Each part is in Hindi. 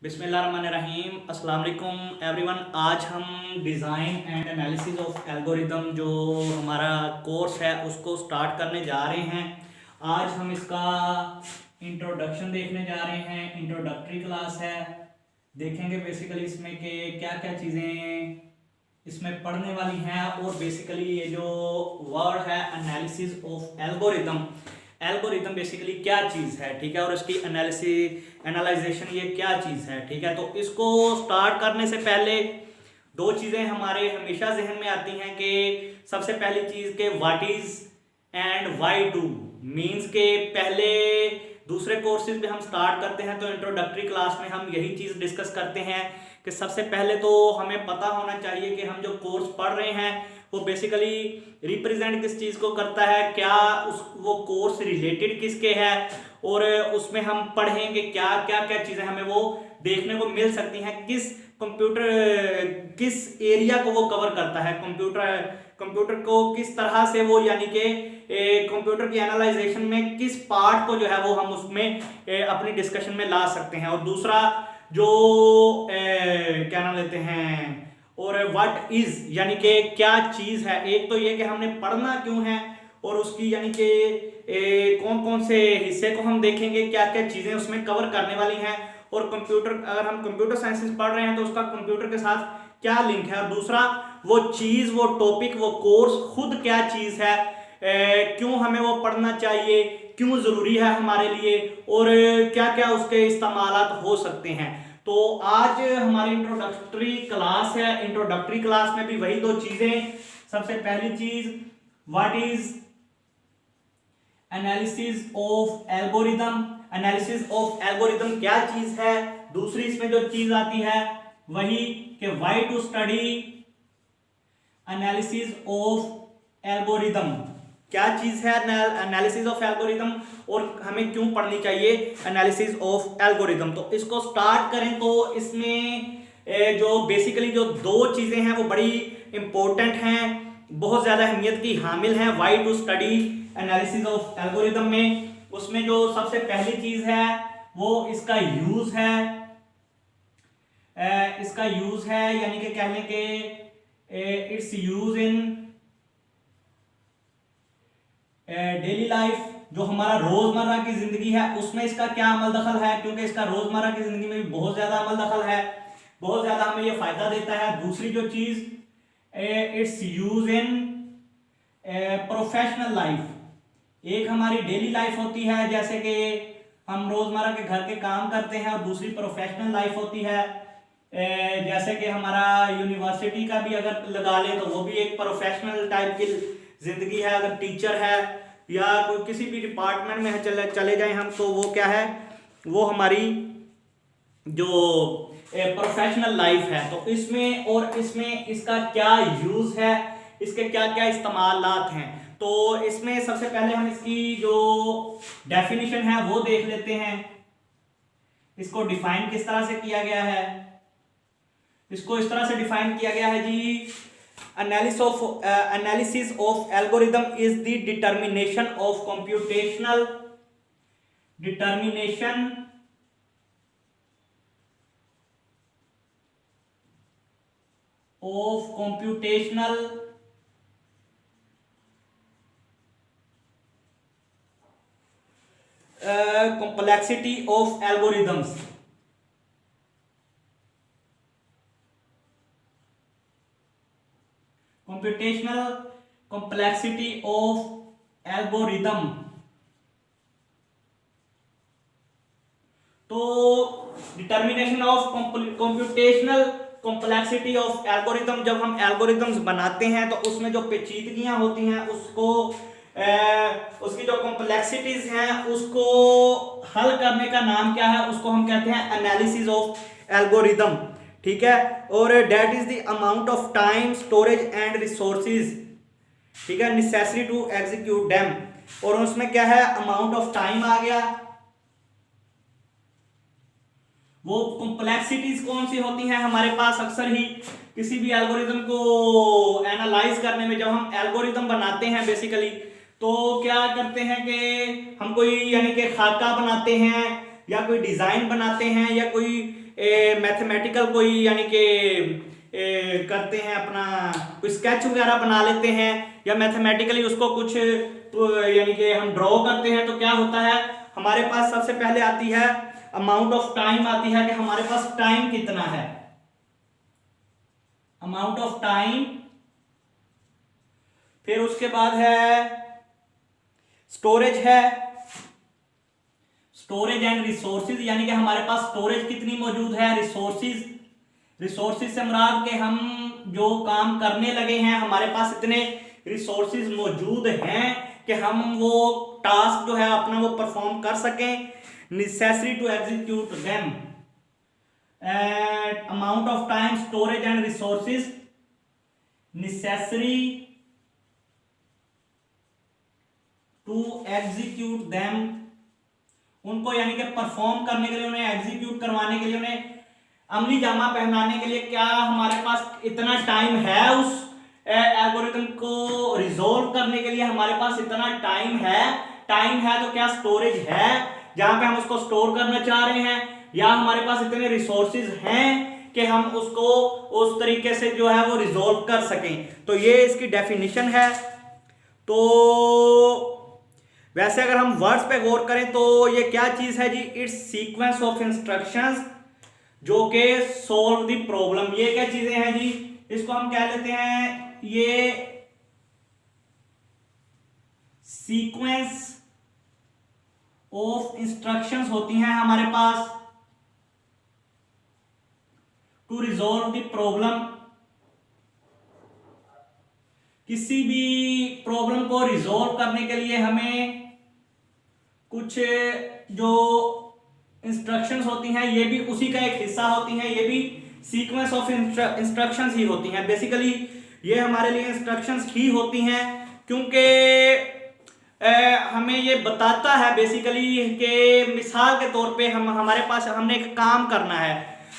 बिस्मिल्लाहिर्रहमानिर्रहीम अस्सलाम वालेकुम एवरीवन। आज हम design and analysis of algorithm जो हमारा कोर्स है उसको स्टार्ट करने जा रहे हैं। आज हम इसका इंट्रोडक्शन देखने जा रहे हैं। इंट्रोडक्टरी क्लास है। देखेंगे बेसिकली इसमें के क्या क्या चीज़ें इसमें पढ़ने वाली हैं और बेसिकली ये जो वर्ड है analysis of algorithm, algorithm basically क्या चीज़ है, ठीक है, और इसकी एनालाइजेशन ये क्या चीज़ है, ठीक है। तो इसको स्टार्ट करने से पहले दो चीज़ें हमारे हमेशा जहन में आती हैं कि सबसे पहली चीज़ के what is and why two means के पहले दूसरे कोर्सेज में हम स्टार्ट करते हैं तो इंट्रोडक्टरी क्लास में हम यही चीज़ डिस्कस करते हैं कि सबसे पहले तो हमें पता होना चाहिए कि हम जो कोर्स पढ़ रहे हैं वो बेसिकली रिप्रेजेंट किस चीज़ को करता है, क्या वो कोर्स रिलेटेड किसके है और उसमें हम पढ़ेंगे क्या क्या क्या चीज़ें हमें वो देखने को मिल सकती हैं, किस एरिया को वो कवर करता है, कंप्यूटर को किस तरह से वो यानी कि कंप्यूटर की एनालाइजेशन में किस पार्ट को जो है वो हम उसमें अपनी डिस्कशन में ला सकते हैं। और दूसरा जो क्या नाम लेते हैं और व्हाट इज यानी कि क्या चीज़ है। एक तो ये कि हमने पढ़ना क्यों है और उसकी यानी कि कौन कौन से हिस्से को हम देखेंगे, क्या क्या चीज़ें उसमें कवर करने वाली हैं, और कंप्यूटर अगर हम कंप्यूटर साइंसेस पढ़ रहे हैं तो उसका कंप्यूटर के साथ क्या लिंक है। और दूसरा वो चीज़, वो टॉपिक, वो कोर्स खुद क्या चीज़ है, क्यों हमें वो पढ़ना चाहिए, क्यों ज़रूरी है हमारे लिए और क्या क्या उसके इस्तेमालात हो सकते हैं। तो आज हमारी इंट्रोडक्टरी क्लास है। इंट्रोडक्टरी क्लास में भी वही दो चीज़ें, सबसे पहली चीज़ what is analysis of algorithm, analysis of algorithm क्या चीज़ है। दूसरी इसमें जो चीज़ आती है वही कि why to study analysis of algorithm, क्या चीज़ है एनालिसिस ऑफ एल्गोरिदम और हमें क्यों पढ़नी चाहिए एनालिसिस ऑफ एल्गोरिदम। तो इसको स्टार्ट करें तो इसमें जो बेसिकली जो दो चीज़ें हैं वो बड़ी इंपॉर्टेंट हैं, बहुत ज़्यादा अहमियत की हामिल हैं why to study analysis of algorithm में। उसमें जो सबसे पहली चीज़ है वो इसका यूज़ है, यानी कि कहने के it's use in daily life, जो हमारा रोजमर्रा की जिंदगी है उसमें इसका क्या अमल दखल है, क्योंकि इसका रोजमर्रा की जिंदगी में भी बहुत ज्यादा अमल दखल है, बहुत ज्यादा हमें ये फायदा देता है। दूसरी जो चीज it's use in professional life, एक हमारी डेली लाइफ होती है जैसे कि हम रोजमर्रा के घर के काम करते हैं, और दूसरी प्रोफेशनल लाइफ होती है जैसे कि हमारा यूनिवर्सिटी का भी अगर लगा लें तो वो भी एक प्रोफेशनल टाइप की जिंदगी है। अगर टीचर है या कोई किसी भी डिपार्टमेंट में चले जाएं हम, तो वो क्या है, वो हमारी जो प्रोफेशनल लाइफ है। तो इसमें और इसमें इसका क्या यूज है, इसके क्या क्या इस्तेमालात हैं। तो इसमें सबसे पहले हम इसकी जो डेफिनेशन है वो देख लेते हैं। इसको डिफाइन किस तरह से किया गया है, इसको इस तरह से डिफाइन किया गया है जी, analysis of algorithm is the determination of computational complexity of algorithms, computational complexity of algorithm। तो determination of computational complexity of algorithm, जब हम एल्गोरिदम्स बनाते हैं तो उसमें जो पेचीदगियां होती हैं उसको उसकी जो कॉम्प्लेक्सिटीज हैं उसको हल करने का नाम क्या है, उसको हम कहते हैं एनालिसिस ऑफ एल्गोरिदम, ठीक है। और that is the amount of time, storage and resources, ठीक है, नेसेसरी टू एग्जीक्यूट देम। और उसमें क्या है, अमाउंट ऑफ टाइम आ गया। वो कॉम्प्लेक्सिटीज कौन सी होती हैं हमारे पास, अक्सर ही किसी भी एल्गोरिदम को एनालाइज करने में, जब हम एल्गोरिदम बनाते हैं बेसिकली तो क्या करते हैं कि हम कोई यानी कि खाका बनाते हैं या कोई डिजाइन बनाते हैं या कोई मैथमेटिकल कोई यानी कि करते हैं, अपना कोई स्केच वगैरह बना लेते हैं या मैथमेटिकली उसको कुछ यानी कि हम ड्रॉ करते हैं, तो क्या होता है हमारे पास सबसे पहले आती है अमाउंट ऑफ टाइम आती है कि हमारे पास टाइम कितना है, अमाउंट ऑफ टाइम। फिर उसके बाद है स्टोरेज है, स्टोरेज एंड रिसोर्सेज, यानी कि हमारे पास स्टोरेज कितनी मौजूद है, रिसोर्सेज, रिसोर्सेज से मुराद के हम जो काम करने लगे हैं हमारे पास इतने रिसोर्सेज मौजूद हैं कि हम वो टास्क जो है अपना वो परफॉर्म कर सकें। Necessary to execute them, amount of time, storage and resources, necessary to execute them, उनको यानी कि परफॉर्म करने के लिए, उन्हें एग्जीक्यूट करवाने के लिए, उन्हें अमली जामा पहनाने के लिए क्या हमारे पास इतना टाइम है, उस एल्गोरिथम को रिजोल्व करने के लिए हमारे पास इतना टाइम है। टाइम है तो क्या स्टोरेज है जहां पे हम उसको स्टोर करना चाह रहे हैं, या हमारे पास इतने रिसोर्सेज हैं कि हम उसको उस तरीके से जो है वो रिजोल्व कर सकें। तो ये इसकी डेफिनेशन है। तो वैसे अगर हम वर्ड्स पे गौर करें तो ये क्या चीज है जी, इट्स सीक्वेंस ऑफ इंस्ट्रक्शंस जो कि सोल्व द प्रॉब्लम। ये क्या चीजें हैं जी, इसको हम कह लेते हैं ये सीक्वेंस ऑफ इंस्ट्रक्शंस होती हैं हमारे पास टू रिजॉल्व द प्रॉब्लम। किसी भी प्रॉब्लम को रिजॉल्व करने के लिए हमें कुछ जो इंस्ट्रक्शंस होती हैं ये भी उसी का एक हिस्सा होती हैं, ये भी सीक्वेंस ऑफ इंस्ट्रक्शंस ही होती हैं। बेसिकली ये हमारे लिए इंस्ट्रक्शंस ही होती हैं क्योंकि हमें ये बताता है बेसिकली कि मिसाल के तौर पे हमारे पास हमने एक काम करना है,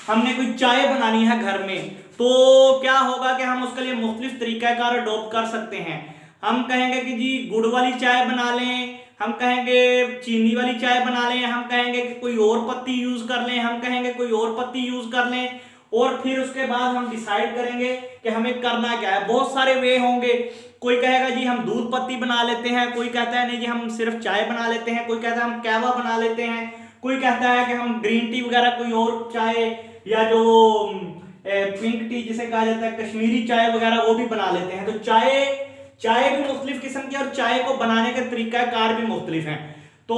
हमने कोई चाय बनानी है घर में, तो क्या होगा कि हम उसके लिए मुख्तलिफ तरीक़ाकार अडॉप्ट कर सकते हैं। हम कहेंगे कि जी गुड़ वाली चाय बना लें, हम कहेंगे चीनी वाली चाय बना लें, हम कहेंगे कि कोई और पत्ती यूज कर लें, हम कहेंगे कोई और पत्ती यूज कर लें, और फिर उसके बाद हम डिसाइड करेंगे कि हमें करना क्या है। बहुत सारे वे होंगे, कोई कहेगा जी हम दूध पत्ती बना लेते हैं, कोई कहता है नहीं जी हम सिर्फ चाय बना लेते हैं, कोई कहता है हम कहवा बना लेते हैं, कोई कहता है कि हम ग्रीन टी वगैरह कोई और चाय या जो पिंक टी जिसे कहा जाता है कश्मीरी चाय वगैरह वो भी बना लेते हैं। तो चाय भी मुख्तलिफ किस्म की और चाय को बनाने के तरीकाकार भी मुख्तलिफ हैं। तो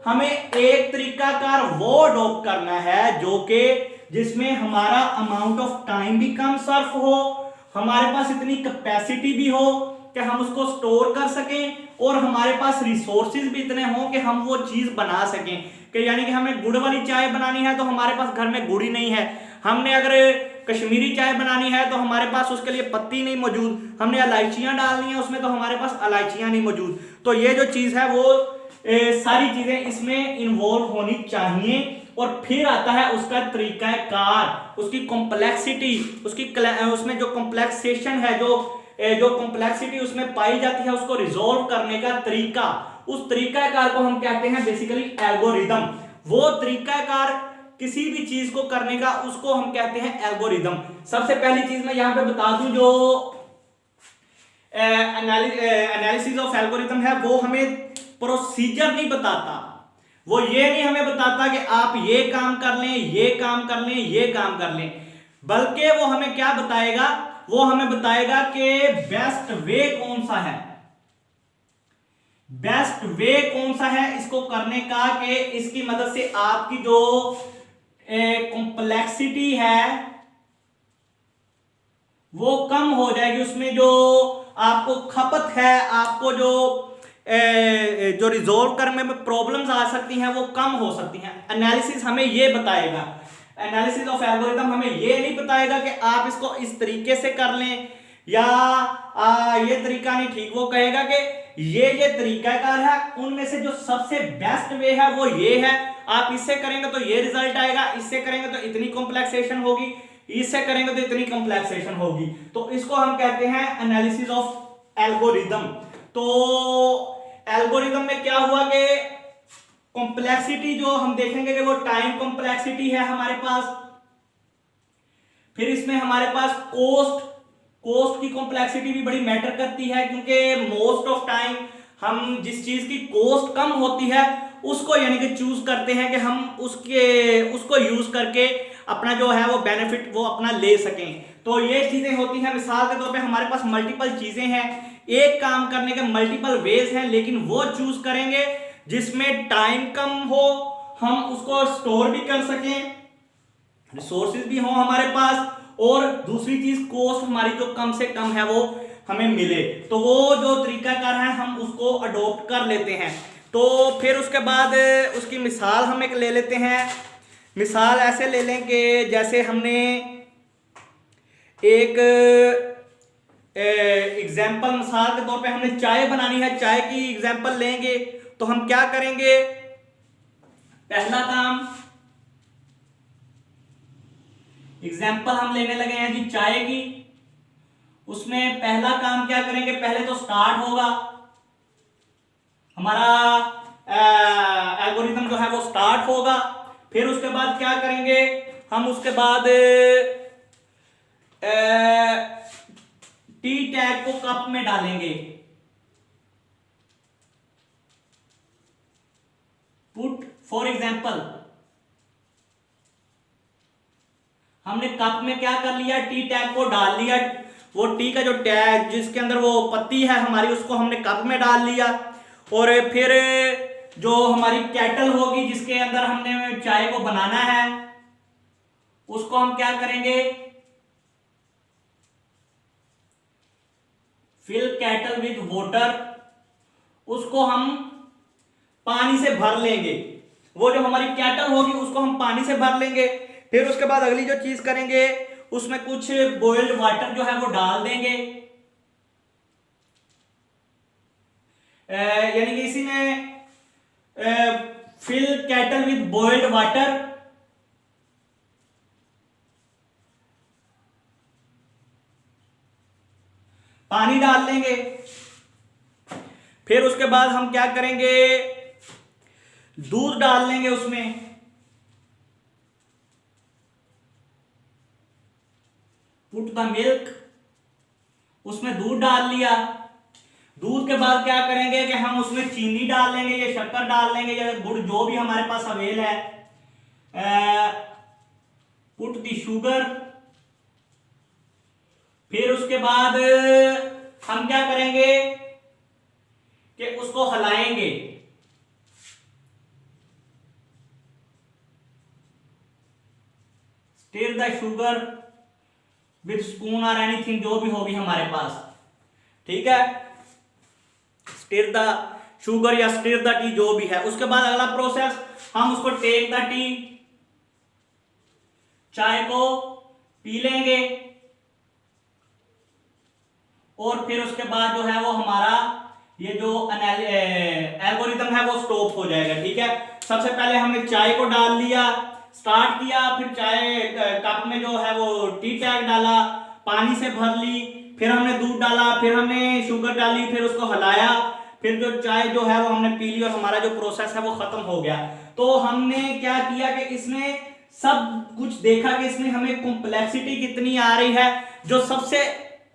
हमें एक तरीकाकार वो अडॉप्ट करना है जो कि जिसमें हमारा अमाउंट ऑफ टाइम भी कम सर्फ हो, हमारे पास इतनी कैपेसिटी भी हो कि हम उसको स्टोर कर सकें, और हमारे पास रिसोर्सेज भी इतने हों कि हम वो चीज बना सकें। कि यानी कि हमें गुड़ वाली चाय बनानी है तो हमारे पास घर में गुड़ ही नहीं है, हमने अगर कश्मीरी चाय बनानी है तो हमारे पास उसके लिए पत्ती नहीं मौजूद, हमने इलायचियां डालनी है उसमें तो हमारे पास इलायचियां नहीं मौजूद। तो ये जो चीज है वो सारी चीजें इसमें इन्वॉल्व होनी चाहिए। और फिर आता है उसका तरीकाकार, उसकी कॉम्प्लेक्सिटी, उसमें जो कॉम्प्लेक्सेशन है, जो कॉम्प्लेक्सिटी उसमें पाई जाती है उसको रिजॉल्व करने का तरीका, उस तरीकाकार को हम कहते हैं बेसिकली एल्गोरिदम। वो तरीकाकार किसी भी चीज को करने का उसको हम कहते हैं एल्गोरिदम। सबसे पहली चीज मैं यहां पे बता दूं, जो एनालिसिस ऑफ एल्गोरिदम है वो हमें प्रोसीजर नहीं बताता, वो ये नहीं हमें बताता कि आप ये काम कर लें, ये काम कर लें, ये काम कर लें, बल्कि वो हमें क्या बताएगा, वो हमें बताएगा कि बेस्ट वे कौन सा है, बेस्ट वे कौन सा है इसको करने का, कि इसकी मदद से आपकी जो कॉम्प्लेक्सिटी है वो कम हो जाएगी, उसमें जो आपको खपत है, आपको जो रिजॉल्व करने में प्रॉब्लम्स आ सकती हैं वो कम हो सकती हैं। एनालिसिस हमें ये बताएगा, एनालिसिस ऑफ एल्गोरिथम हमें ये नहीं बताएगा कि आप इसको इस तरीके से कर लें या ये तरीका नहीं ठीक, वो कहेगा कि ये तरीकाकार है, उनमें से जो सबसे बेस्ट वे है वो ये है, आप इससे करेंगे तो ये रिजल्ट आएगा, इससे करेंगे तो इतनी कॉम्प्लेक्सेशन होगी, इससे करेंगे तो इतनी कॉम्प्लेक्सेशन होगी। तो इसको हम कहते हैं एनालिसिस ऑफ एल्गोरिथम। तो एल्गोरिथम में क्या हुआ कि कॉम्प्लेक्सिटी जो हम देखेंगे कि वो टाइम कॉम्प्लेक्सिटी है हमारे पास, फिर इसमें हमारे पास कोस्ट की कॉम्प्लेक्सिटी भी बड़ी मैटर करती है, क्योंकि मोस्ट ऑफ टाइम हम जिस चीज की कॉस्ट कम होती है उसको यानी कि चूज करते हैं कि हम उसको यूज करके अपना जो है वो बेनिफिट वो अपना ले सकें। तो ये चीजें होती हैं। मिसाल के तौर पे हमारे पास मल्टीपल चीजें हैं, एक काम करने के मल्टीपल वेज हैं, लेकिन वो चूज करेंगे जिसमें टाइम कम हो, हम उसको स्टोर भी कर सकें, रिसोर्सेज भी हो हमारे पास, और दूसरी चीज कॉस्ट हमारी जो कम से कम है वो हमें मिले। तो वो जो तरीकाकार है हम उसको अडॉप्ट कर लेते हैं। तो फिर उसके बाद उसकी मिसाल हम एक ले लेते हैं। मिसाल ऐसे ले लें कि जैसे हमने एक एग्जाम्पल, मिसाल के तौर पे हमने चाय बनानी है, चाय की एग्जाम्पल लेंगे। तो हम क्या करेंगे, पहला काम एग्जाम्पल हम लेने लगे हैं जी चाय की। उसमें पहला काम क्या करेंगे, पहले तो स्टार्ट होगा हमारा एल्गोरिथम जो है वो स्टार्ट होगा। फिर उसके बाद क्या करेंगे हम, उसके बाद टी टैग को कप में डालेंगे, पुट फॉर एग्जाम्पल हमने कप में क्या कर लिया, टी टैग को डाल लिया। वो टी का जो टैग जिसके अंदर वो पत्ती है हमारी उसको हमने कप में डाल लिया। और फिर जो हमारी केटल होगी जिसके अंदर हमने चाय को बनाना है उसको हम क्या करेंगे, फिल केटल विद वाटर, उसको हम पानी से भर लेंगे। वो जो हमारी केटल होगी उसको हम पानी से भर लेंगे। फिर उसके बाद अगली जो चीज करेंगे उसमें कुछ बॉइल्ड वाटर जो है वो डाल देंगे, यानी कि इसी में fill kettle with boiled water. पानी डाल लेंगे। फिर उसके बाद हम क्या करेंगे, दूध डाल लेंगे उसमें। पुट द मिल्क, उसमें दूध डाल लिया। दूध के बाद क्या करेंगे कि हम उसमें चीनी डाल लेंगे या शक्कर डाल लेंगे या गुड़ जो भी हमारे पास अवेल है। Put the sugar. फिर उसके बाद हम क्या करेंगे कि उसको हिलाएंगे। Stir the sugar with spoon और एनीथिंग जो भी होगी हमारे पास, ठीक है, स्टिर द शुगर या स्टिर द टी जो भी है। उसके बाद अगला प्रोसेस हम उसको टेक द टी, चाय को पी लेंगे। और फिर उसके बाद जो है वो हमारा ये जो एल्गोरिथम है वो स्टॉप हो जाएगा, ठीक है। सबसे पहले हमने चाय को डाल लिया, स्टार्ट किया, फिर चाय कप में जो है वो टी टैग डाला, पानी से भर ली, फिर हमने दूध डाला, फिर हमने शुगर डाली, फिर उसको हिलाया, फिर जो चाय जो है वो हमने पी ली और हमारा जो प्रोसेस है वो खत्म हो गया। तो हमने क्या किया कि इसमें सब कुछ देखा कि इसमें हमें कॉम्प्लेक्सिटी कितनी आ रही है। जो सबसे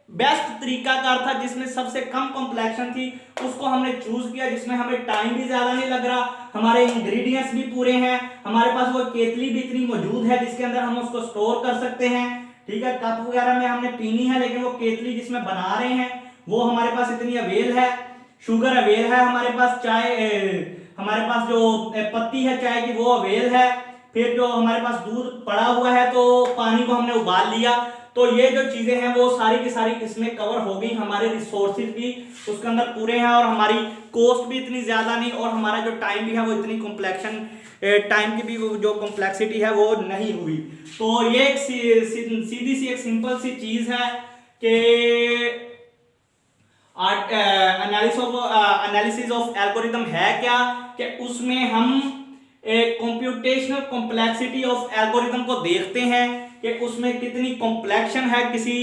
बेस्ट तरीकाकार था जिसमें सबसे कम कॉम्प्लेक्शन थी उसको हमने चूज किया, जिसमें हमें टाइम भी ज्यादा नहीं लग रहा, हमारे इंग्रेडिएंट्स भी पूरे हैं, हमारे पास वो केतली भी इतनी मौजूद है जिसके अंदर हम उसको स्टोर कर सकते हैं, ठीक है। कप वगैरह में हमने पीनी है लेकिन वो केतली जिसमें बना रहे हैं वो हमारे पास इतनी अवेल है, शुगर अवेल है हमारे पास, चाय हमारे पास जो पत्ती है चाय की वो अवेल है, फिर जो हमारे पास दूध पड़ा हुआ है तो पानी को हमने उबाल लिया। तो ये जो चीजें हैं वो सारी की सारी इसमें कवर हो गई, हमारे रिसोर्सेज भी उसके अंदर पूरे हैं और हमारी कॉस्ट भी इतनी ज्यादा नहीं और हमारा जो टाइम भी है वो इतनी कॉम्प्लेक्शन टाइम की भी जो कॉम्प्लेक्सिटी है वो नहीं हुई। तो ये एक सीधी सी एक सिंपल सी चीज है कि एनालिसिस ऑफ एल्गोरिथम है क्या, कि उसमें हम कंप्यूटेशनल कॉम्प्लेक्सिटी ऑफ एल्गोरिथम को देखते हैं कि उसमें कितनी कॉम्प्लेक्शन है किसी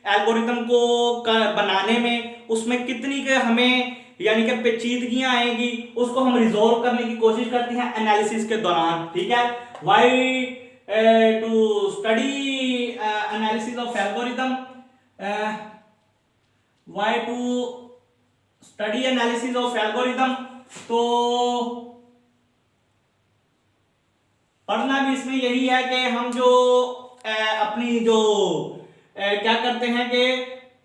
एल्गोरिथम को बनाने में, उसमें कितनी के हमें यानी कि पेचीदगियां आएंगी, उसको हम रिजॉल्व करने की कोशिश करते हैं एनालिसिस के दौरान, ठीक है। Why to study analysis why to study analysis of algorithm. तो पढ़ना भी इसमें यही है कि हम जो अपनी जो क्या करते हैं कि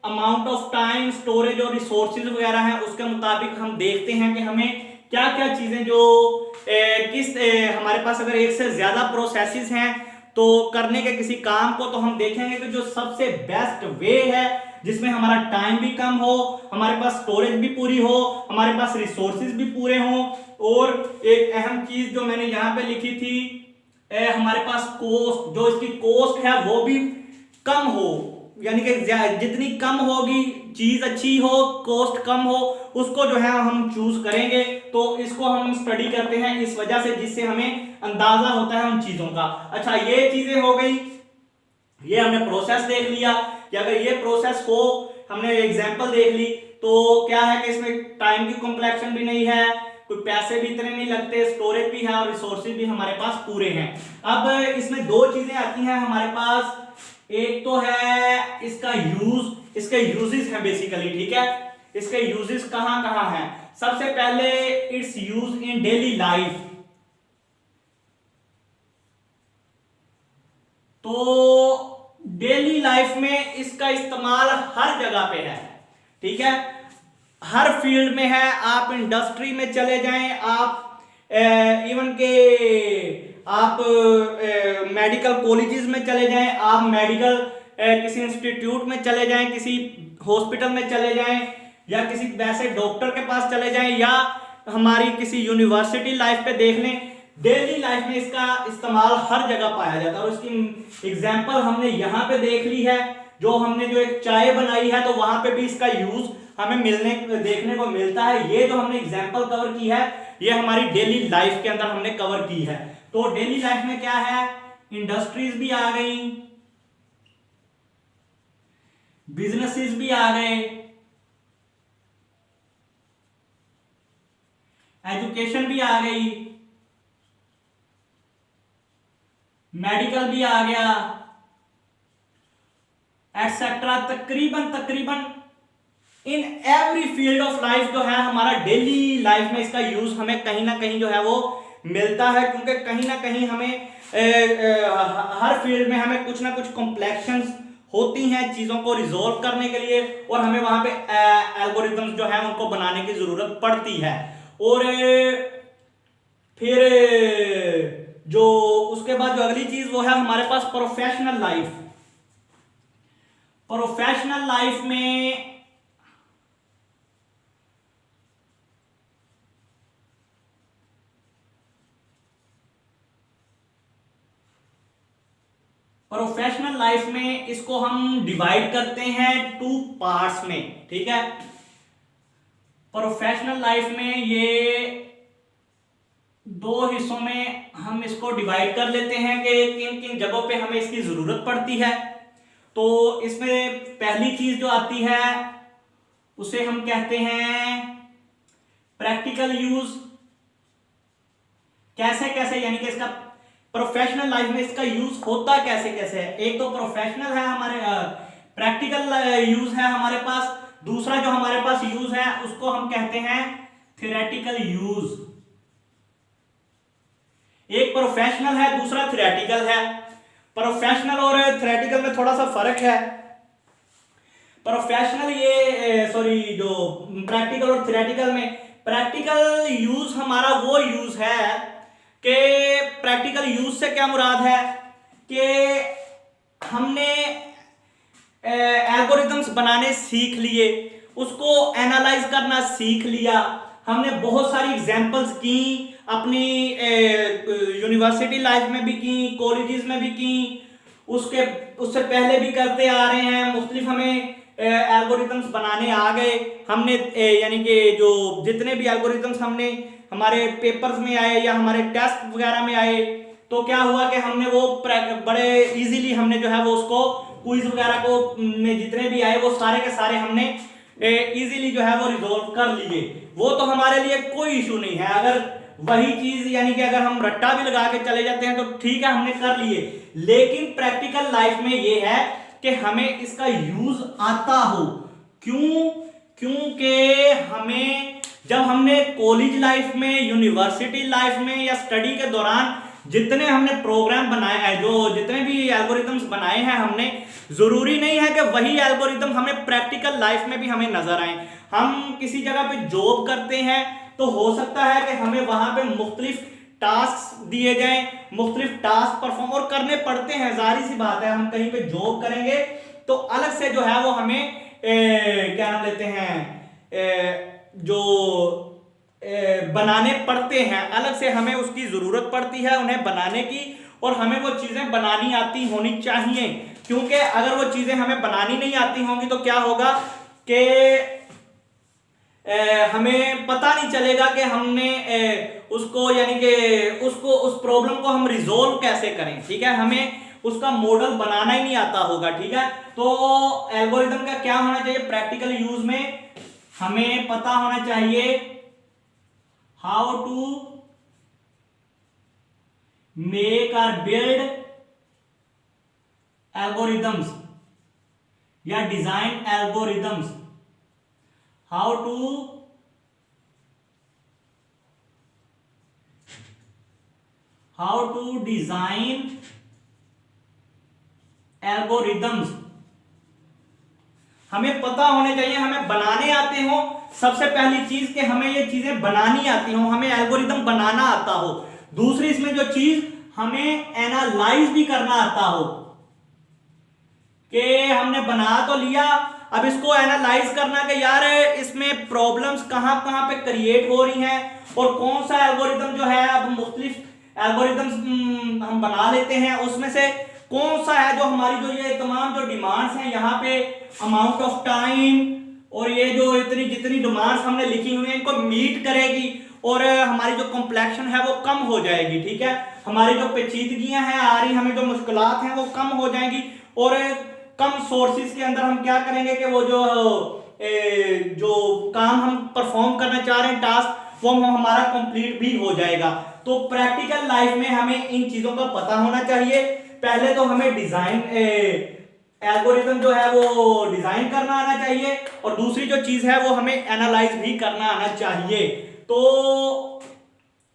अमाउंट ऑफ टाइम, स्टोरेज और रिसोर्सेज वगैरह हैं उसके मुताबिक हम देखते हैं कि हमें क्या क्या चीजें जो हमारे पास अगर एक से ज्यादा प्रोसेसेस हैं तो करने के किसी काम को, तो हम देखेंगे कि जो सबसे बेस्ट वे है जिसमें हमारा टाइम भी कम हो, हमारे पास स्टोरेज भी पूरी हो, हमारे पास रिसोर्सेज भी पूरे हो, और एक अहम चीज जो मैंने यहां पे लिखी थी, हमारे पास कॉस्ट, जो इसकी कॉस्ट है वो भी कम हो, यानी कि जितनी कम होगी चीज अच्छी हो, कॉस्ट कम हो, उसको जो है हम चूज करेंगे। तो इसको हम स्टडी करते हैं इस वजह से, जिससे हमें अंदाजा होता है उन चीजों का। अच्छा, ये चीजें हो गई, ये हमने प्रोसेस देख लिया कि अगर ये प्रोसेस को हमने एग्जांपल देख ली तो क्या है कि इसमें टाइम की कॉम्प्लेक्शन भी नहीं है, कोई पैसे भी इतने नहीं लगते, स्टोरेज भी है और रिसोर्सेज भी हमारे पास पूरे हैं। अब इसमें दो चीजें आती हैं हमारे पास, एक तो है इसका यूज, इसके यूजेस हैं बेसिकली, ठीक है। इसके यूजेस कहां कहां हैं? सबसे पहले it's use in daily life. तो डेली लाइफ में इसका इस्तेमाल हर जगह पे है, ठीक है, हर फील्ड में है। आप इंडस्ट्री में चले जाएं, आप इवन के आप मेडिकल कॉलेजेस में चले जाएं, आप मेडिकल किसी इंस्टीट्यूट में चले जाएं, किसी हॉस्पिटल में चले जाएं, या किसी वैसे डॉक्टर के पास चले जाएं, या हमारी किसी यूनिवर्सिटी लाइफ पे देख लें, डेली लाइफ में इसका इस्तेमाल हर जगह पाया जाता है। और इसकी एग्जांपल हमने यहां पे देख ली है, जो हमने जो एक चाय बनाई है तो वहां पे भी इसका यूज हमें देखने को मिलता है। ये जो हमने एग्जांपल कवर की है ये हमारी डेली लाइफ के अंदर हमने कवर की है। तो डेली लाइफ में क्या है, इंडस्ट्रीज भी आ गई, बिजनेसेस भी आ गए, एजुकेशन भी आ गई, मेडिकल भी आ गया, एटसेट्रा। तकरीबन in every field of life जो है हमारा डेली लाइफ में इसका यूज हमें कहीं ना कहीं जो है वो मिलता है, क्योंकि कहीं ना कहीं हमें हर फील्ड में हमें कुछ ना कुछ कॉम्प्लेक्शंस होती हैं चीजों को रिजोल्व करने के लिए, और हमें वहां पे एल्गोरिथम्स जो है उनको बनाने की जरूरत पड़ती है। और फिर जो उसके बाद जो अगली चीज वो है हमारे पास प्रोफेशनल लाइफ। प्रोफेशनल लाइफ में इसको हम डिवाइड करते हैं 2 पार्ट्स में, ठीक है। प्रोफेशनल लाइफ में ये 2 हिस्सों में हम इसको डिवाइड कर लेते हैं कि किन किन जगहों पे हमें इसकी जरूरत पड़ती है। तो इसमें पहली चीज जो आती है उसे हम कहते हैं प्रैक्टिकल यूज। कैसे कैसे, यानी कि इसका प्रोफेशनल लाइफ में इसका यूज होता कैसे कैसे है। एक तो प्रोफेशनल है हमारे, प्रैक्टिकल यूज है हमारे पास, दूसरा जो हमारे पास यूज है उसको हम कहते हैं थ्योरेटिकल यूज। एक प्रोफेशनल है, दूसरा थ्योरेटिकल है। प्रोफेशनल और थ्योरेटिकल में थोड़ा सा फर्क है। प्रोफेशनल जो प्रैक्टिकल और थ्योरेटिकल में, प्रैक्टिकल यूज हमारा वो यूज है कि प्रैक्टिकल यूज से क्या मुराद है कि हमने एल्गोरिथम्स बनाने सीख लिए, उसको एनालाइज करना सीख लिया, हमने बहुत सारी एग्जांपल्स की, अपनी यूनिवर्सिटी लाइफ में भी की, कॉलेजेस में भी की, उससे पहले भी करते आ रहे हैं, मुख्तलिफ हमें एल्गोरिथम्स बनाने आ गए। हमने यानी कि जो जितने भी एल्गोरिथम्स हमने हमारे पेपर्स में आए या हमारे टेस्ट वगैरह में आए, तो क्या हुआ कि हमने वो बड़े इजीली हमने जो है वो उसको क्विज वगैरह को में जितने भी आए वो सारे के सारे हमने इजीली जो है वो रिजॉल्व कर लिए। वो तो हमारे लिए कोई इशू नहीं है। अगर वही चीज यानी कि अगर हम रट्टा भी लगा के चले जाते हैं तो ठीक है, हमने कर लिए। लेकिन प्रैक्टिकल लाइफ में ये है कि हमें इसका यूज आता हो क्यों? क्योंकि हमें जब हमने कॉलेज लाइफ में, यूनिवर्सिटी लाइफ में या स्टडी के दौरान जितने हमने प्रोग्राम बनाए हैं, जो जितने भी एल्गोरिथम्स बनाए हैं हमने, जरूरी नहीं है कि वही एल्गोरिथम हमें प्रैक्टिकल लाइफ में भी हमें नजर आए। हम किसी जगह पे जॉब करते हैं तो हो सकता है कि हमें वहां पे मुख्तलिफ टास्क दिए जाएं, मुख्तलिफ टास्क परफॉर्म और करने पड़ते हैं, जाहिर सी बात है। हम कहीं पे जॉब करेंगे तो अलग से जो है वो हमें क्या नाम लेते हैं, जो बनाने पड़ते हैं, अलग से हमें उसकी जरूरत पड़ती है उन्हें बनाने की, और हमें वो चीजें बनानी आती होनी चाहिए। क्योंकि अगर वो चीजें हमें बनानी नहीं आती होंगी तो क्या होगा कि हमें पता नहीं चलेगा कि हमने उसको, यानी कि उसको, उस प्रॉब्लम को हम रिजोल्व कैसे करें। ठीक है, हमें उसका मॉडल बनाना ही नहीं आता होगा। ठीक है, तो एल्गोरिथम का क्या होना चाहिए प्रैक्टिकल यूज में, हमें पता होना चाहिए हाउ टू मेक और बिल्ड एल्गोरिथम्स या design algorithms, how to design algorithms. हमें पता होने चाहिए, हमें बनाने आते हो। सबसे पहली चीज कि हमें ये चीजें बनानी आती हो, हमें एल्गोरिथम बनाना आता हो। दूसरी इसमें जो चीज, हमें एनालाइज भी करना आता हो कि हमने बना तो लिया, अब इसको एनालाइज करना कि यार इसमें प्रॉब्लम्स कहां कहां पे क्रिएट हो रही हैं, और कौन सा एल्गोरिथम जो है, अब मुख्तलिफ एल्गोरिथम्स हम बना लेते हैं, उसमें से कौन सा है जो हमारी जो ये तमाम जो डिमांड्स हैं यहाँ पे, अमाउंट ऑफ टाइम और ये जो इतनी जितनी डिमांड्स हमने लिखी हुई हैं, इनको मीट करेगी और हमारी जो कॉम्प्लेक्शन है वो कम हो जाएगी। ठीक है, हमारी जो पेचीदगियां हैं आ रही, हमें जो मुश्किलात हैं वो कम हो जाएंगी, और कम सोर्सेज के अंदर हम क्या करेंगे कि वो जो काम हम परफॉर्म करना चाह रहे हैं, टास्क, वो हमारा कंप्लीट भी हो जाएगा। तो प्रैक्टिकल लाइफ में हमें इन चीजों का पता होना चाहिए। पहले तो हमें डिजाइन एल्गोरिथम जो है वो डिजाइन करना आना चाहिए, और दूसरी जो चीज है वो हमें एनालाइज भी करना आना चाहिए। तो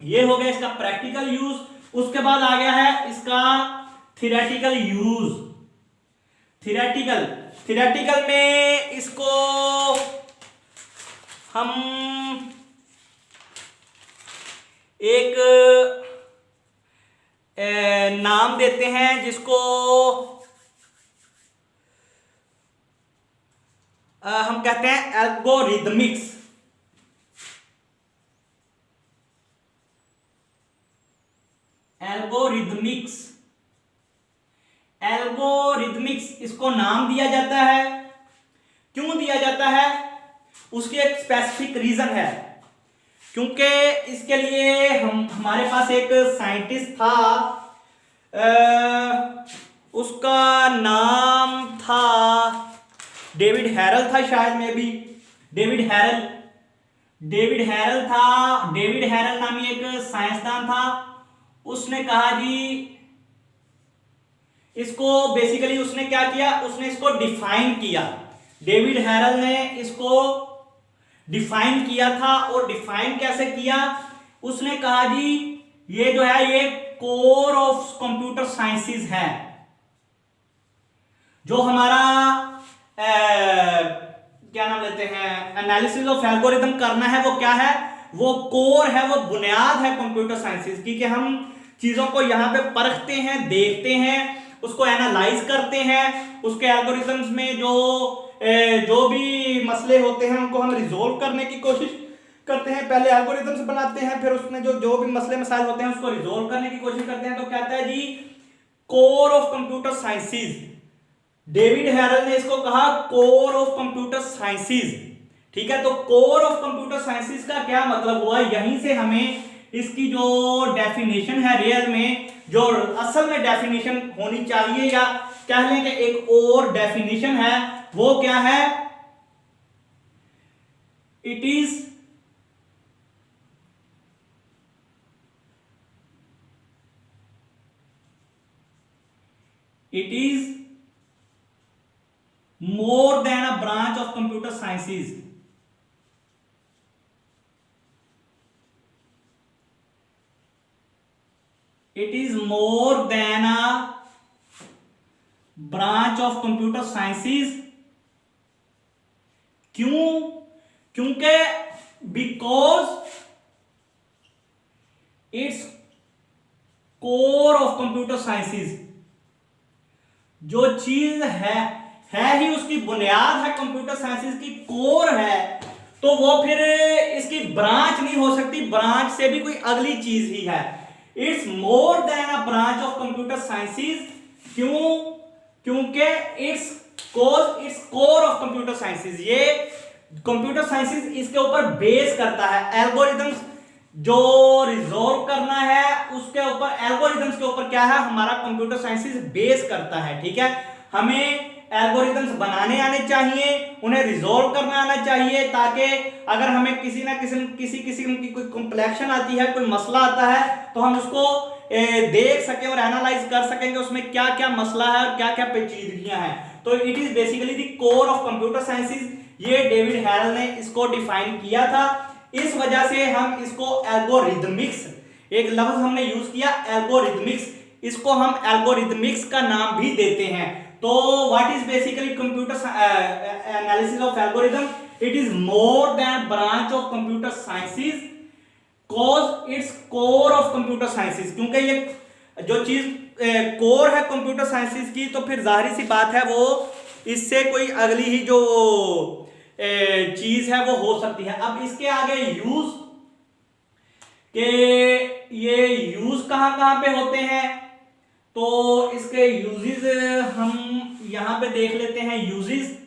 ये हो गया इसका प्रैक्टिकल यूज। उसके बाद आ गया है इसका थियोरेटिकल यूज। थियोरेटिकल में इसको हम एक नाम देते हैं जिसको हम कहते हैं एल्गोरिदमिक्स। एल्गोरिदमिक्स इसको नाम दिया जाता है। क्यों दिया जाता है? उसकी एक स्पेसिफिक रीजन है, क्योंकि इसके लिए हमारे पास एक साइंटिस्ट था, उसका नाम था डेविड हैरल था, शायद में भी डेविड हैरल नामी एक साइंसदान था। उसने कहा जी, इसको बेसिकली उसने क्या किया, उसने इसको डिफाइन किया। डेविड हैरल ने इसको डिफाइन किया था, और डिफाइन कैसे किया, उसने कहा जी ये जो है ये कोर ऑफ कंप्यूटर साइंसेस है। जो हमारा क्या नाम लेते हैं, एनालिसिस ऑफ एल्गोरिथम करना है, वो क्या है, वो कोर है, वो बुनियाद है कंप्यूटर साइंसेस की, कि हम चीजों को यहां पे परखते हैं, देखते हैं, उसको एनालाइज करते हैं, उसके एल्गोरिथम्स में जो भी मसले होते हैं उनको हम रिजोल्व करने की कोशिश करते हैं। पहले एल्गोरिथम्स बनाते हैं, फिर उसमें जो भी मसले मसाइल होते हैं उसको रिजोल्व करने की कोशिश करते हैं। तो कहता है जी core of computer sciences. David Harel ने इसको कहा कोर ऑफ कंप्यूटर साइंसेस। ठीक है, तो कोर ऑफ कंप्यूटर साइंसेस का क्या मतलब हुआ, यहीं से हमें इसकी जो डेफिनेशन है रियल में, जो असल में डेफिनेशन होनी चाहिए, या कह लें कि एक और डेफिनेशन है, वो क्या है, it is more than a branch of of computer sciences. It is more than a branch of computer sciences. क्यों? क्योंकि because it's core of computer sciences. जो चीज है ही उसकी बुनियाद है, कंप्यूटर साइंसेस की कोर है, तो वो फिर इसकी ब्रांच नहीं हो सकती, ब्रांच से भी कोई अगली चीज ही है. It's more than a branch of computer sciences. क्यों? क्योंकि its core of computer sciences. ये कंप्यूटर साइंसेस इसके ऊपर बेस करता है. एल्गोरिथम्स जो रिजॉल्व करना है उसके ऊपर, एल्गोरिथम्स के ऊपर क्या है, हमारा कंप्यूटर साइंसेस बेस करता है. ठीक है, हमें एल्गोरिथम्स बनाने आने चाहिए, उन्हें रिजॉल्व करना आना चाहिए, ताकि अगर हमें किसी ना किसी किस्म की कोई कॉम्प्लेक्शन आती है, कोई मसला आता है, तो हम उसको देख सकें और एनालाइज कर सकेंगे उसमें क्या क्या मसला है और क्या क्या पेचीदगियां हैं. तो it is basically the core of computer sciences. ये डेविड हैरल ने इसको डिफाइन किया था. इस वजह से हम इसको एल्गोरिथमिक्स, एक लफ्ज हमने यूज किया एल्गोरिथमिक्स, इसको हम एल्गोरिथमिक्स का नाम भी देते हैं. तो what is basically computer analysis of algorithm? It is more than branch of computer sciences cause its core of computer sciences. क्योंकि ये जो चीज कोर है कंप्यूटर साइंसेस की, तो फिर जाहिर सी बात है वो इससे कोई अगली ही जो चीज है वो हो सकती है. अब इसके आगे यूज के, ये यूज कहां कहां पे होते हैं, तो इसके यूजेस हम यहां पे देख लेते हैं. यूजेस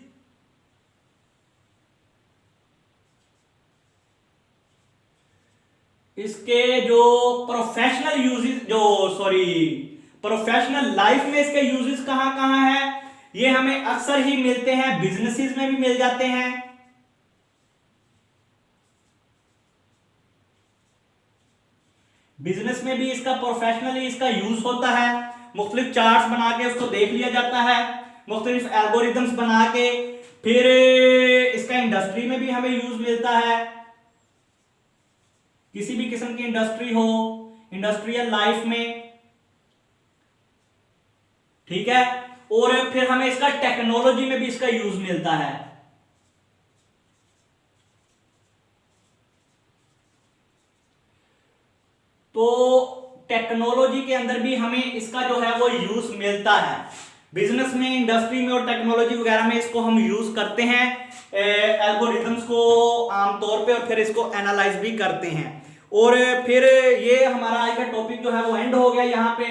इसके जो प्रोफेशनल यूजेस, प्रोफेशनल लाइफ में इसके यूजेस कहां कहां है, ये हमें अक्सर ही मिलते हैं, बिजनेसेस में भी मिल जाते हैं. बिजनेस में भी इसका प्रोफेशनली इसका यूज होता है. मुख्तलिफ चार्ट्स बना के उसको देख लिया जाता है, मुख्तलिफ एल्गोरिथम्स बना के. फिर इसका इंडस्ट्री में भी हमें यूज मिलता है. किसी भी किस्म की इंडस्ट्री हो, इंडस्ट्रियल लाइफ में. ठीक है, और फिर हमें इसका टेक्नोलॉजी में भी इसका यूज मिलता है. तो टेक्नोलॉजी के अंदर भी हमें इसका जो है वो यूज मिलता है. बिजनेस में, इंडस्ट्री में और टेक्नोलॉजी वगैरह में इसको हम यूज करते हैं एल्गोरिथम्स को आमतौर पे, और फिर इसको एनालाइज भी करते हैं. और फिर ये हमारा आज का टॉपिक जो है वो एंड हो गया. यहाँ पे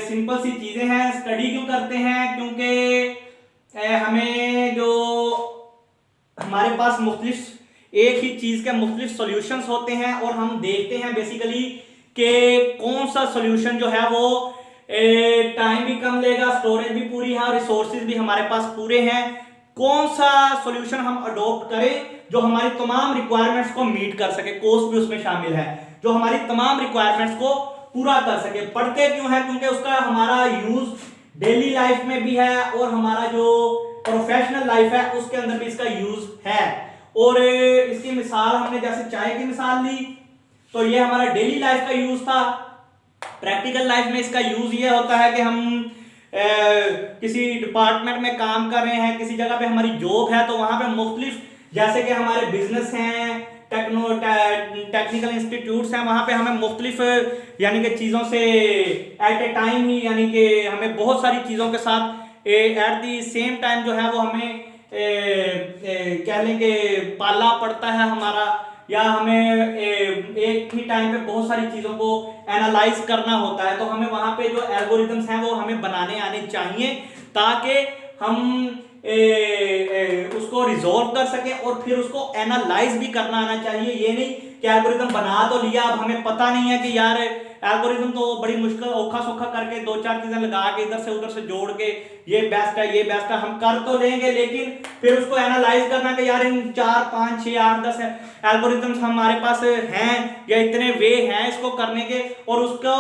सिंपल सी चीजें हैं. स्टडी क्यों करते हैं? क्योंकि हमें जो हमारे पास मुख्तलिफ एक ही चीज के मुख्तलिफ सॉल्यूशंस होते हैं, और हम देखते हैं बेसिकली कि कौन सा सॉल्यूशन जो है वो टाइम भी कम लेगा, स्टोरेज भी पूरी है और रिसोर्सेज भी हमारे पास पूरे हैं. कौन सा सॉल्यूशन हम अडॉप्ट करें जो हमारी तमाम रिक्वायरमेंट्स को मीट कर सके, कोस्ट भी उसमें शामिल है, जो हमारी तमाम रिक्वायरमेंट्स को पूरा कर सके. पढ़ते क्यों है? क्योंकि उसका हमारा यूज डेली लाइफ में भी है, और हमारा जो प्रोफेशनल लाइफ है उसके अंदर भी इसका यूज है. और इसकी मिसाल हमने जैसे चाय की मिसाल ली, तो ये हमारा डेली लाइफ का यूज था. प्रैक्टिकल लाइफ में इसका यूज ये होता है कि हम किसी डिपार्टमेंट में काम कर रहे हैं, किसी जगह पे हमारी जॉब है, तो वहां पे मुख्तलिफ, जैसे कि हमारे बिजनेस हैं, टेक्निकल इंस्टीट्यूट्स हैं, वहां पे हमें मुख्तलिफ यानी कि चीज़ों से एट ए टाइम ही, यानी कि हमें बहुत सारी चीज़ों के साथ एट दी सेम टाइम जो है वो हमें कह लें कि पालना पड़ता है हमारा, या हमें एक ही टाइम पे बहुत सारी चीज़ों को एनालाइज करना होता है. तो हमें वहाँ पे जो एल्गोरिथम्स हैं वो हमें बनाने आने चाहिए, ताकि हम उसको रिजॉल्व कर सके, और फिर उसको एनालाइज भी करना आना चाहिए. ये नहीं कि एल्गोरिथम बना तो लिया, अब हमें पता नहीं है कि यार एल्गोरिदम तो बड़ी मुश्किल औखा सौखा करके दो चार चीजें लगा के इधर से उधर से जोड़ के ये बेस्ट है ये बेस्ट है हम कर तो लेंगे, लेकिन फिर उसको एनालाइज करना कि यार इन 4 5 6 8 10 एल्गोरिदम्स हमारे पास हैं या इतने वे हैं इसको करने के, और उसको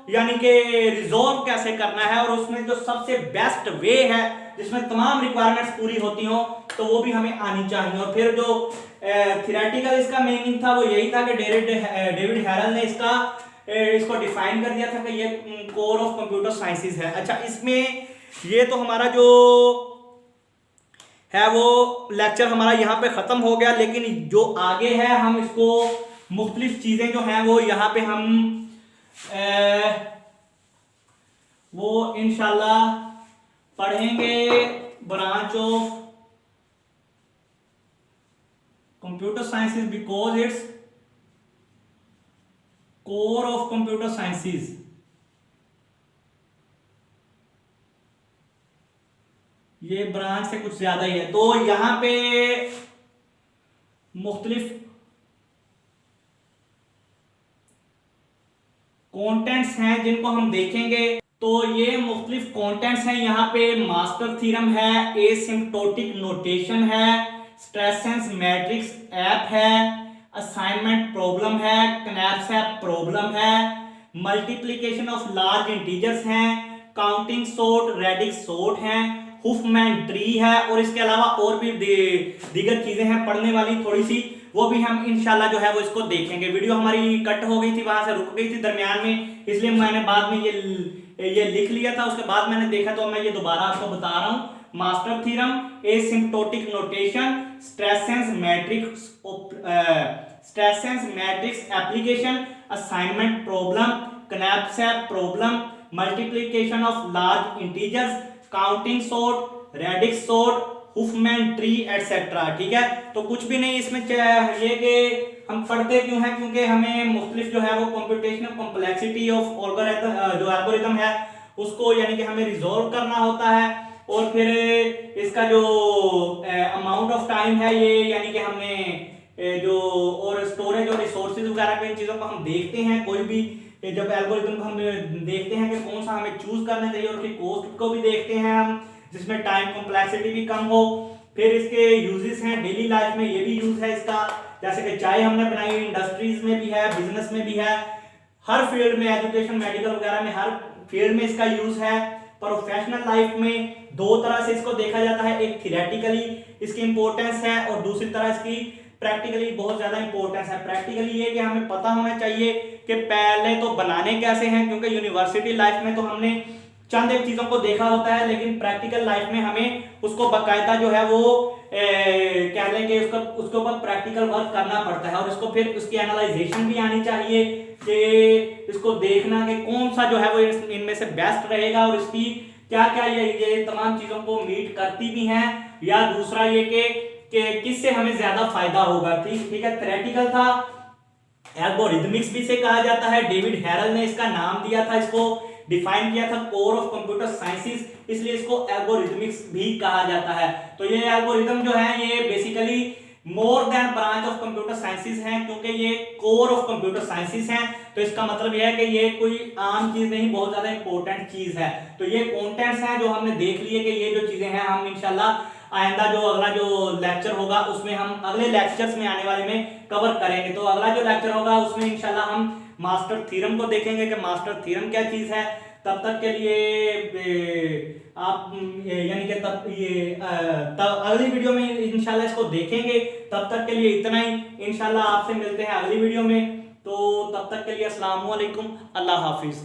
यानी कि रिजॉल्व कैसे करना है, और उसमें जो सबसे बेस्ट वे है जिसमें तमाम रिक्वायरमेंट्स पूरी होती हो तो वो भी हमें आनी चाहिए। और फिर जो थियोरेटिकल इसका मीनिंग था वो यही था कि डेविड हैरल ने इसको डिफाइन कर दिया था कि ये कोर ऑफ कंप्यूटर साइंसेस है। अच्छा, इसमें ये तो हमारा जो है वो लेक्चर हमारा यहाँ पे खत्म हो गया, लेकिन जो आगे है हम इसको मुख्तलिफ चीजें जो हैं वो यहाँ पे हम वो इंशाल्लाह पढ़ेंगे। Branch of computer sciences because its core of computer sciences, ये ब्रांच से कुछ ज्यादा ही है। तो यहां पे मुख्तलिफ कंटेंट्स हैं जिनको हम देखेंगे। तो ये मुख्तलिफ कंटेंट्स हैं, यहाँ पे मास्टर थ्योरम है, एसिम्प्टोटिक नोटेशन है, स्ट्रेसेंस मैट्रिक्स ऐप है, असाइनमेंट प्रॉब्लम है, कनैप्सैप प्रॉब्लम है, मल्टीप्लिकेशन ऑफ लार्ज इंटीजर्स हैं, काउंटिंग सॉर्ट, रेडिक्स सॉर्ट हैं, हुफमैन ट्री है, और इसके अलावा और भी दीगर चीजें हैं पढ़ने वाली थोड़ी सी, वो भी हम इंशाल्लाह जो है वो इसको देखेंगे। वीडियो हमारी कट हो गई थी, वहां से रुक गई थी दरमियान में, इसलिए मैंने बाद में ये लिख लिया था, उसके बाद मैंने देखा तो मैं ये दोबारा आपको बता रहा हूं। Master theorem, asymptotic notation, Strassen's matrix application, assignment problem, knapsack problem, multiplication of large integers, counting sort, radix sort, Huffman tree etcetera. ठीक है, तो कुछ भी नहीं इसमें ये कि हम पढ़ते क्यों हैं, क्योंकि हमें मुख्तलिफ जो है वो कंप्यूटेशनल कॉम्प्लेक्सिटी ऑफ जो एल्गोरिथम है उसको यानी कि हमें रिजॉल्व करना होता है, और फिर इसका जो अमाउंट ऑफ टाइम है ये यानी कि हमने जो और स्टोरेज और रिसोर्सेज वगैरह इन चीजों को हम देखते हैं। कोई भी जब एल्गोरिथम को हम देखते हैं कि कौन सा हमें चूज करना चाहिए, और उसकी कॉस्ट को भी देखते हैं हम, जिसमें टाइम कॉम्प्लेक्सिटी भी कम हो। फिर इसके यूजेस हैं डेली लाइफ में, ये भी यूज है इसका, जैसे कि चाय हमने बनाई, इंडस्ट्रीज में भी है, बिजनेस में भी है, हर फील्ड में, एजुकेशन मेडिकल वगैरह में हर फील्ड में इसका यूज है। प्रोफेशनल लाइफ में दो तरह से इसको देखा जाता है, एक थियोरेटिकली इसकी इंपॉर्टेंस है और दूसरी तरह इसकी प्रैक्टिकली बहुत ज्यादा इंपॉर्टेंस है। प्रैक्टिकली ये कि हमें पता होना चाहिए कि पहले तो बनाने कैसे हैं, क्योंकि यूनिवर्सिटी लाइफ में तो हमने चंद एक चीजों को देखा होता है, लेकिन प्रैक्टिकल लाइफ में हमें उसको बाकायदा जो है वो कह लेंगे उसके ऊपर प्रैक्टिकल वर्क करना पड़ता है, और इसको फिर उसकी एनालाइजेशन भी आनी चाहिए कि इसको देखना कि कौन सा जो है वो इनमें से बेस्ट रहेगा, और इसकी क्या क्या ये तमाम चीजों को मीट करती भी हैं, या दूसरा ये कि किससे हमें ज्यादा फायदा होगा। ठीक है, थ्योरेटिकल था, एल्गोरिथमिक्स भी से कहा जाता है, डेविड हैरल ने इसका नाम दिया था, इसको डिफाइन किया था कोर ऑफ कंप्यूटर साइंसेस, इसलिए इसको एल्गोरिथमिक्स भी कहा जाता है। तो ये एल्गोरिथम जो है ये basically more than branch of computer sciences हैं, क्योंकि ये कोर ऑफ कंप्यूटर साइंसेस हैं। तो इसका मतलब यह है कि ये कोई आम चीज नहीं, बहुत ज्यादा इंपॉर्टेंट चीज है। तो ये कंटेंट्स हैं जो हमने देख लिए कि ये जो चीजें हैं हम इंशाल्लाह आइंदा जो अगला जो लेक्चर होगा उसमें हम अगले लेक्चर्स में आने वाले में कवर करेंगे। तो अगला जो लेक्चर होगा उसमें इंशाल्लाह हम मास्टर थ्योरम को देखेंगे कि मास्टर थ्योरम क्या चीज है। तब तक के लिए आप यानी कि तब अगली वीडियो में इंशाल्लाह इसको देखेंगे। तब तक के लिए इतना ही, इंशाल्लाह आपसे मिलते हैं अगली वीडियो में। तो तब तक के लिए अस्सलाम वालेकुम, अल्लाह हाफिज।